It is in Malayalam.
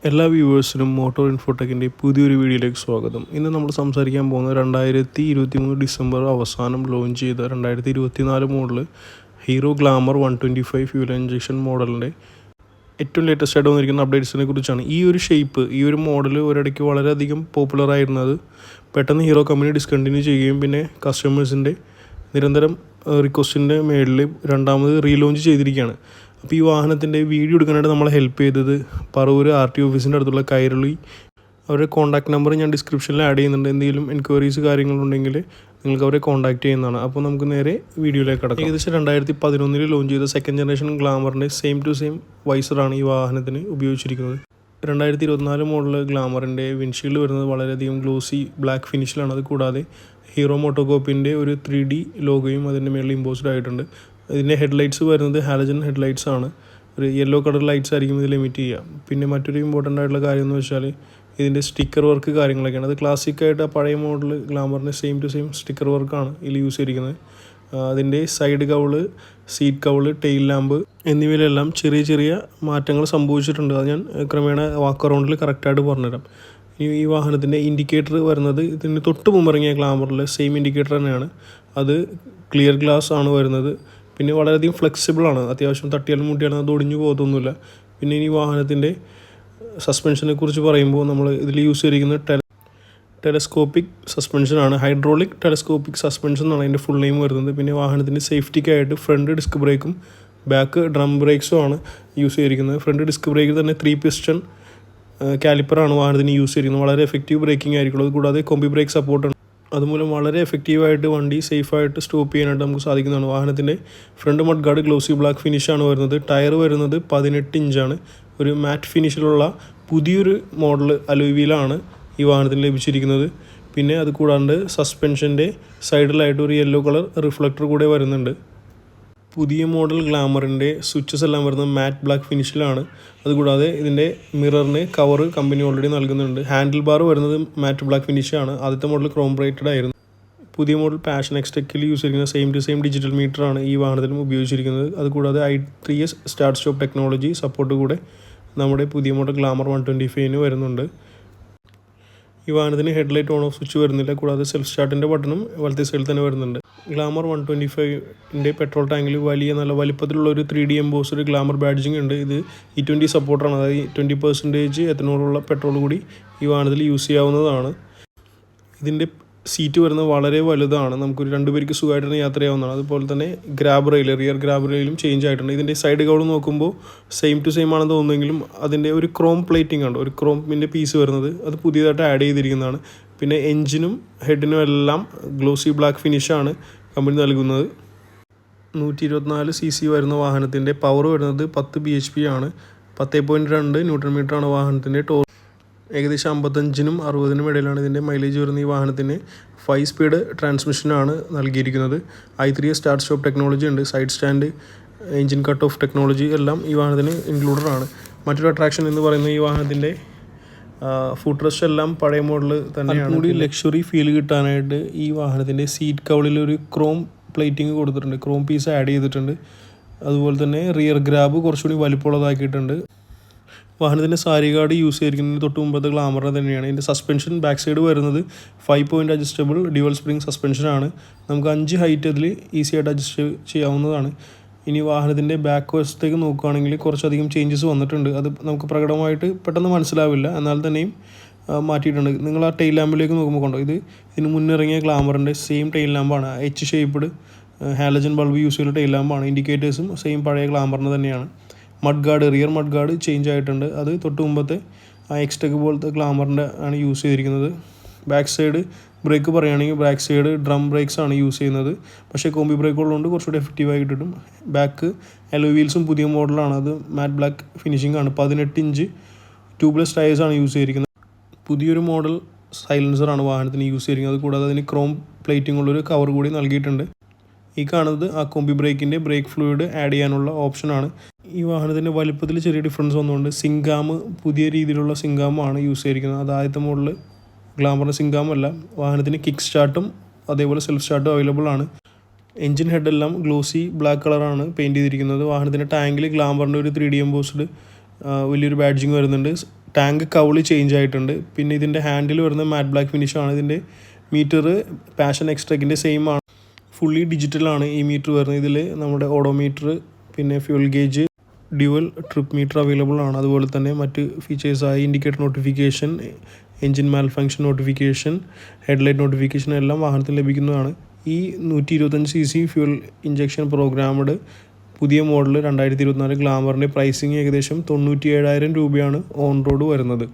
എല്ലാ വ്യൂവേഴ്സിനും മോട്ടോർ ഇൻഫോടെക്കിൻ്റെ പുതിയൊരു വീഡിയോയിലേക്ക് സ്വാഗതം. ഇന്ന് നമ്മൾ സംസാരിക്കാൻ പോകുന്നത് 2023 ഡിസംബർ അവസാനം ലോഞ്ച് ചെയ്ത 2024 model Hero Glamour 125 fuel injection മോഡലിൻ്റെ ഏറ്റവും ലേറ്റസ്റ്റ് ആയിട്ട് വന്നിരിക്കുന്ന അപ്ഡേറ്റ്സിനെ കുറിച്ചാണ്. ഈ ഒരു മോഡൽ ഒരിടയ്ക്ക് വളരെയധികം പോപ്പുലർ ആയിരുന്നത് പെട്ടെന്ന് ഹീറോ കമ്പനി ഡിസ്കണ്ടിന്യൂ ചെയ്യുകയും പിന്നെ കസ്റ്റമേഴ്സിൻ്റെ നിരന്തരം റിക്വസ്റ്റിൻ്റെ മേളിൽ രണ്ടാമത് റീലോഞ്ച് ചെയ്തിരിക്കുകയാണ്. അപ്പോൾ ഈ വാഹനത്തിൻ്റെ വീഡിയോ എടുക്കാനായിട്ട് നമ്മളെ ഹെൽപ്പ് ചെയ്തത് പറവൂർ RT ഓഫീസിൻ്റെ അടുത്തുള്ള കൈരളി. അവരുടെ കോൺടാക്ട് നമ്പർ ഞാൻ ഡിസ്ക്രിപ്ഷനിൽ ആഡ് ചെയ്യുന്നുണ്ട്. എന്തെങ്കിലും എൻക്വയറീസ് കാര്യങ്ങളുണ്ടെങ്കിൽ നിങ്ങൾക്ക് അവരെ കോൺടാക്ട് ചെയ്യുന്നതാണ്. അപ്പോൾ നമുക്ക് നേരെ വീഡിയോയിലേക്ക് കടക്കാം. ഏകദേശം 2011 ലോഞ്ച് ചെയ്ത സെക്കൻഡ് ജനറേഷൻ ഗ്ലാമറിൻ്റെ സെയിം ടു സെയിം വൈസറാണ് ഈ വാഹനത്തിന് ഉപയോഗിച്ചിരിക്കുന്നത്. 2024 മോഡൽ ഗ്ലാമറിൻ്റെ വിൻഷീൽഡ് വരുന്നത് വളരെയധികം ഗ്ലോസി ബ്ലാക്ക് ഫിനിഷിലാണ്. അത് കൂടാതെ ഹീറോ മോട്ടോകോപ്പിൻ്റെ ഒരു 3D ലോഗോയും അതിൻ്റെ മേളിൽ ഇമ്പോസ്ഡ് ആയിട്ടുണ്ട്. ഇതിൻ്റെ ഹെഡ്ലൈറ്റ്സ് വരുന്നത് ഹാലജൻ ഹെഡ്ലൈറ്റ്സ് ആണ്. ഒരു യെല്ലോ കളർ ലൈറ്റ്സ് ആയിരിക്കും ഇതിൽ എമിറ്റ് ചെയ്യുക. പിന്നെ മറ്റൊരു ഇമ്പോർട്ടൻ്റ് ആയിട്ടുള്ള കാര്യം എന്ന് വെച്ചാൽ ഇതിൻ്റെ സ്റ്റിക്കർ വർക്ക് കാര്യങ്ങളൊക്കെയാണ്. അത് ക്ലാസിക്കായിട്ട് ആ പഴയ മോഡൽ ഗ്ലാമറിൻ്റെ സെയിം ടു സെയിം സ്റ്റിക്കർ വർക്കാണ് ഇതിൽ യൂസ് ചെയ്തിരിക്കുന്നത്. അതിൻ്റെ side cover, seat cover, tail lamp എന്നിവയിലെല്ലാം ചെറിയ ചെറിയ മാറ്റങ്ങൾ സംഭവിച്ചിട്ടുണ്ട്. അത് ഞാൻ ക്രമേണ വാക്ക് അറൗണ്ടിൽ കറക്റ്റായിട്ട് പറഞ്ഞുതരാം. ഈ വാഹനത്തിൻ്റെ ഇൻഡിക്കേറ്റർ വരുന്നത് ഇതിന് തൊട്ട് മുമ്പിറങ്ങിയ ഗ്ലാമറിൽ സെയിം ഇൻഡിക്കേറ്റർ തന്നെയാണ്. അത് ക്ലിയർ ഗ്ലാസ് ആണ് വരുന്നത്. പിന്നെ വളരെയധികം ഫ്ലെക്സിബിളാണ്. അത്യാവശ്യം തട്ടിയാലും മുട്ടിയാലും അത് ഒടിഞ്ഞു പോകത്തൊന്നുമില്ല. പിന്നെ ഈ വാഹനത്തിൻ്റെ സസ്പെൻഷനെ കുറിച്ച് പറയുമ്പോൾ നമ്മൾ ഇതിൽ യൂസ് ചെയ്തിരിക്കുന്നത് ടെലസ്കോപ്പിക് സസ്പെൻഷനാണ്. ഹൈഡ്രോളിക് ടെലസ്കോപ്പിക് സസ്പെൻഷൻ എന്നാണ് അതിൻ്റെ ഫുൾ നെയിം വരുന്നത്. പിന്നെ വാഹനത്തിൻ്റെ സേഫ്റ്റിക്കായിട്ട് ഫ്രണ്ട് ഡിസ്ക് ബ്രേക്കും ബാക്ക് ഡ്രം ബ്രേക്സും ആണ് യൂസ് ചെയ്തിരിക്കുന്നത്. ഫ്രണ്ട് ഡിസ്ക് ബ്രേക്കിൽ തന്നെ 3 പിസ്റ്റൺ കാലിപ്പറാണ് വാഹനത്തിന് യൂസ് ചെയ്തിരിക്കുന്നത്. വളരെ എഫക്റ്റീവ് ബ്രേക്കിംഗ് ആയിരിക്കും. അത് കൂടാതെ കോമ്പി ബ്രേക്ക് സപ്പോർട്ടാണ്. അതുമൂലം വളരെ എഫക്റ്റീവായിട്ട് വണ്ടി സേഫായിട്ട് സ്റ്റോപ്പ് ചെയ്യാനായിട്ട് നമുക്ക് സാധിക്കുന്നതാണ്. വാഹനത്തിൻ്റെ front mud guard glossy black ഫിനിഷാണ് വരുന്നത്. ടയർ വരുന്നത് 18 ഇഞ്ചാണ്. ഒരു മാറ്റ് ഫിനിഷിലുള്ള പുതിയൊരു മോഡൽ അലോയ് വീലാണ് ഈ വാഹനത്തിന് ലഭിച്ചിരിക്കുന്നത്. പിന്നെ അത് കൂടാണ്ട് സസ്പെൻഷൻ്റെ സൈഡിലായിട്ട് ഒരു യെല്ലോ കളർ റിഫ്ലക്ടർ കൂടെ വരുന്നുണ്ട്. പുതിയ മോഡൽ ഗ്ലാമറിൻ്റെ സ്വിച്ചസ് എല്ലാം വരുന്നത് മാറ്റ് ബ്ലാക്ക് ഫിനിഷിലാണ്. അതുകൂടാതെ ഇതിൻ്റെ മിററിന് കവർ കമ്പനി ഓൾറെഡി നൽകുന്നുണ്ട്. ഹാൻഡിൽ ബാർ വരുന്നത് മാറ്റ് ബ്ലാക്ക് ഫിനിഷാണ്. ആദ്യത്തെ മോഡൽ ക്രോം ബ്രേറ്റഡ് ആയിരുന്നു. പുതിയ മോഡൽ പാഷൻ എക്സ്റ്റെക്കിൽ യൂസ് ചെയ്തിരിക്കുന്ന സെയിം ടു സെയിം ഡിജിറ്റൽ മീറ്ററാണ് ഈ വാഹനത്തിലും ഉപയോഗിച്ചിരിക്കുന്നത്. അതുകൂടാതെ i3s start stop technology support കൂടെ നമ്മുടെ പുതിയ മോഡൽ ഗ്ലാമർ 125 വരുന്നുണ്ട്. ഈ വാഹനത്തിന് ഹെഡ്ലൈറ്റ് ഓൺ ഓഫ് സ്വിച്ച് വരുന്നില്ല. കൂടാതെ സെൽഫ് സ്റ്റാർട്ടിൻ്റെ ബട്ടണും വലത്തെ സൈഡിൽ തന്നെ വരുന്നുണ്ട്. ഗ്ലാമർ 125ൻ്റെ പെട്രോൾ ടാങ്കിൽ നല്ല വലിപ്പത്തിലുള്ള ഒരു 3D എംബോസ്ഡ് ഗ്ലാമർ ബാഡ്ജിങ് ഉണ്ട്. ഇത് E20 സപ്പോർട്ടാണ്. അതായത് 20% എത്തനോളുള്ള പെട്രോൾ കൂടി ഈ വാഹനത്തിൽ യൂസ് ചെയ്യാവുന്നതാണ്. ഇതിൻ്റെ സീറ്റ് വരുന്നത് വളരെ വലുതാണ്. നമുക്കൊരു 2 പേർക്ക് സുഖമായിട്ട് യാത്ര ചെയ്യാവുന്നതാണ്. അതുപോലെ തന്നെ റിയർ ഗ്രാബ് റെയിലും ചേഞ്ച് ആയിട്ടുണ്ട്. ഇതിൻ്റെ സൈഡ് കവൾ നോക്കുമ്പോൾ സെയിം ടു സെയിം ആണെന്ന് തോന്നുമെങ്കിലും അതിൻ്റെ ഒരു ക്രോം പ്ലേറ്റിംഗ് ഉണ്ട്. ഒരു ക്രോമിൻ്റെ പീസ് വരുന്നത് അത് പുതിയതായിട്ട് ആഡ് ചെയ്തിരിക്കുന്നതാണ്. പിന്നെ എൻജിനും ഹെഡിനും എല്ലാം ഗ്ലോസി ബ്ലാക്ക് ഫിനിഷാണ് കമ്പനി നൽകുന്നത്. 124 cc വരുന്ന വാഹനത്തിൻ്റെ പവർ വരുന്നത് 10 bhp ആണ്. 10.2 ന്യൂട്ടൺ മീറ്ററാണ് വാഹനത്തിൻ്റെ ടോർക്ക്. ഏകദേശം 55-നും 60-നും ഇടയിലാണ് ഇതിൻ്റെ മൈലേജ് വരുന്ന ഈ വാഹനത്തിന് 5 സ്പീഡ് ട്രാൻസ്മിഷനാണ് നൽകിയിരിക്കുന്നത്. i3s സ്റ്റാർട്ട് സ്റ്റോപ്പ് ടെക്നോളജി ഉണ്ട്. Side stand, engine cut off technology എല്ലാം ഈ വാഹനത്തിന് ഇൻക്ലൂഡഡ് ആണ്. മറ്റൊരു അട്രാക്ഷൻ എന്ന് പറയുന്നത് ഈ വാഹനത്തിൻ്റെ ഫുഡ് റെസ്റ്റ് എല്ലാം പഴയ മോഡൽ തന്നെയാണ്. കൂടി ലക്ഷറി ഫീൽ കിട്ടാനായിട്ട് ഈ വാഹനത്തിൻ്റെ സീറ്റ് കവളിൽ ഒരു ക്രോം പ്ലേറ്റിംഗ് കൊടുത്തിട്ടുണ്ട്. ക്രോം പീസ് ആഡ് ചെയ്തിട്ടുണ്ട്. അതുപോലെ തന്നെ റിയർ ഗ്രാബ് കുറച്ചുകൂടി വലിപ്പമുള്ളതാക്കിയിട്ടുണ്ട്. വാഹനത്തിൻ്റെ സാരി ഗാർഡ് യൂസ് ചെയ്തിരിക്കുന്നതിന് തൊട്ട് മുമ്പത്തെ ഗ്ലാമറിന് തന്നെയാണ്. ഇതിൻ്റെ സസ്പെൻഷൻ ബാക്ക് സൈഡ് വരുന്നത് 5 പോയിൻ്റ് അഡ്ജസ്റ്റബിൾ ഡ്യുവൽ സ്പ്രിംഗ് സസ്പെൻഷനാണ്. നമുക്ക് 5 ഹൈറ്റ് അതിൽ ഈസി ആയിട്ട് അഡ്ജസ്റ്റ് ചെയ്യാവുന്നതാണ്. ഇനി വാഹനത്തിൻ്റെ ബാക്ക് വശത്തേക്ക് നോക്കുകയാണെങ്കിൽ കുറച്ചധികം ചേഞ്ചസ് വന്നിട്ടുണ്ട്. അത് നമുക്ക് പ്രകടമായിട്ട് പെട്ടെന്ന് മനസ്സിലാവില്ല. എന്നാൽ തന്നെയും മാറ്റിയിട്ടുണ്ട്. നിങ്ങൾ ആ ടെയിൽ ലാമ്പിലേക്ക് നോക്കുമ്പോൾ കണ്ടോ, ഇതിന് മുന്നിറങ്ങിയ ഗ്ലാമറിൻ്റെ സെയിം ടെയിൽ ലാമ്പാണ്. ഷേപ്പ്ഡ് ഹാലജൻ ബൾബ് യൂസ് ചെയ്ത ടെയിൽ ലാമ്പാണ്. ഇൻഡിക്കേറ്റേഴ്സും സെയിം പഴയ ഗ്ലാമറിന് തന്നെയാണ്. റിയർ മഡ് ഗാർഡ് ചേഞ്ച് ആയിട്ടുണ്ട്. അത് തൊട്ട് മുമ്പത്തെ എക്സ്റ്റെക്ക് പോലത്തെ ഗ്ലാമറിൻ്റെ ആണ് യൂസ് ചെയ്തിരിക്കുന്നത്. ബാക്ക് സൈഡ് ബ്രേക്ക് പറയുകയാണെങ്കിൽ ബാക്ക് സൈഡ് ഡ്രം ബ്രേക്സ് ആണ് യൂസ് ചെയ്യുന്നത്. പക്ഷേ കോമ്പി ബ്രേക്ക് ഉള്ളതുകൊണ്ട് കുറച്ചുകൂടി എഫക്റ്റീവായി കിട്ടും. ബാക്ക് അലോയ് വീൽസും പുതിയ മോഡലാണ്. അത് മാറ്റ് ബ്ലാക്ക് ഫിനിഷിംഗ് ആണ്. 18 ഇഞ്ച് ട്യൂബ്ലെസ് ടയേഴ്സാണ് യൂസ് ചെയ്തിരിക്കുന്നത്. പുതിയൊരു മോഡൽ സൈലൻസറാണ് വാഹനത്തിന് യൂസ് ചെയ്തിരിക്കുന്നത്. കൂടാതെ അതിന് ക്രോം പ്ലേറ്റിംഗ് ഉള്ളൊരു കവർ കൂടി നൽകിയിട്ടുണ്ട്. ഈ കാണുന്നത് ആ കോമ്പി ബ്രേക്കിൻ്റെ ബ്രേക്ക് ഫ്ലൂയിഡ് ആഡ് ചെയ്യാനുള്ള ഓപ്ഷനാണ്. ഈ വാഹനത്തിൻ്റെ വലിപ്പത്തിൽ ചെറിയ ഡിഫറൻസ് വന്നുകൊണ്ട് സിങ്കാം, പുതിയ രീതിയിലുള്ള സിങ്കാമാണ് യൂസ് ചെയ്തിരിക്കുന്നത്. അത് ആദ്യത്തെ മോഡൽ ഗ്ലാമറിൻ്റെ സിങ്കാമല്ല. വാഹനത്തിന് കിക്ക് സ്റ്റാർട്ടും അതേപോലെ സെൽഫ് സ്റ്റാർട്ടും അവൈലബിൾ ആണ്. എൻജിൻ ഹെഡെല്ലാം ഗ്ലോസി ബ്ലാക്ക് കളറാണ് പെയിൻറ്റ് ചെയ്തിരിക്കുന്നത്. വാഹനത്തിൻ്റെ ടാങ്കിൽ ഗ്ലാമറിൻ്റെ ഒരു 3D എംബോസ്ഡ് വലിയൊരു ബാഡ്ജിങ് വരുന്നുണ്ട്. ടാങ്ക് കൗള് ചേഞ്ച് ആയിട്ടുണ്ട്. പിന്നെ ഇതിൻ്റെ ഹാൻഡിൽ വരുന്ന മാറ്റ് ബ്ലാക്ക് ഫിനിഷാണ്. ഇതിൻ്റെ മീറ്റർ പാഷൻ എക്സ്ട്രാക്കിൻ്റെ സെയിം ആണ്. ഫുള്ളി ഡിജിറ്റലാണ് ഈ മീറ്റർ വരുന്നത്. ഇതിൽ നമ്മുടെ ഓഡോമീറ്റർ, പിന്നെ fuel gauge, dual trip meter available ആണ്. അതുപോലെ തന്നെ മറ്റ് ഫീച്ചേഴ്സായി indicator notification, engine malfunction notification, headlight notification എല്ലാം വാഹനത്തിൽ ലഭിക്കുന്നതാണ്. ഈ 125cc ഫ്യൂൽ ഇഞ്ചക്ഷൻ പ്രോഗ്രാമഡ് പുതിയ മോഡൽ 2024 ഗ്ലാമറിൻ്റെ പ്രൈസിങ് ഏകദേശം 97,000 രൂപയാണ് ഓൺ റോഡ് വരുന്നത്.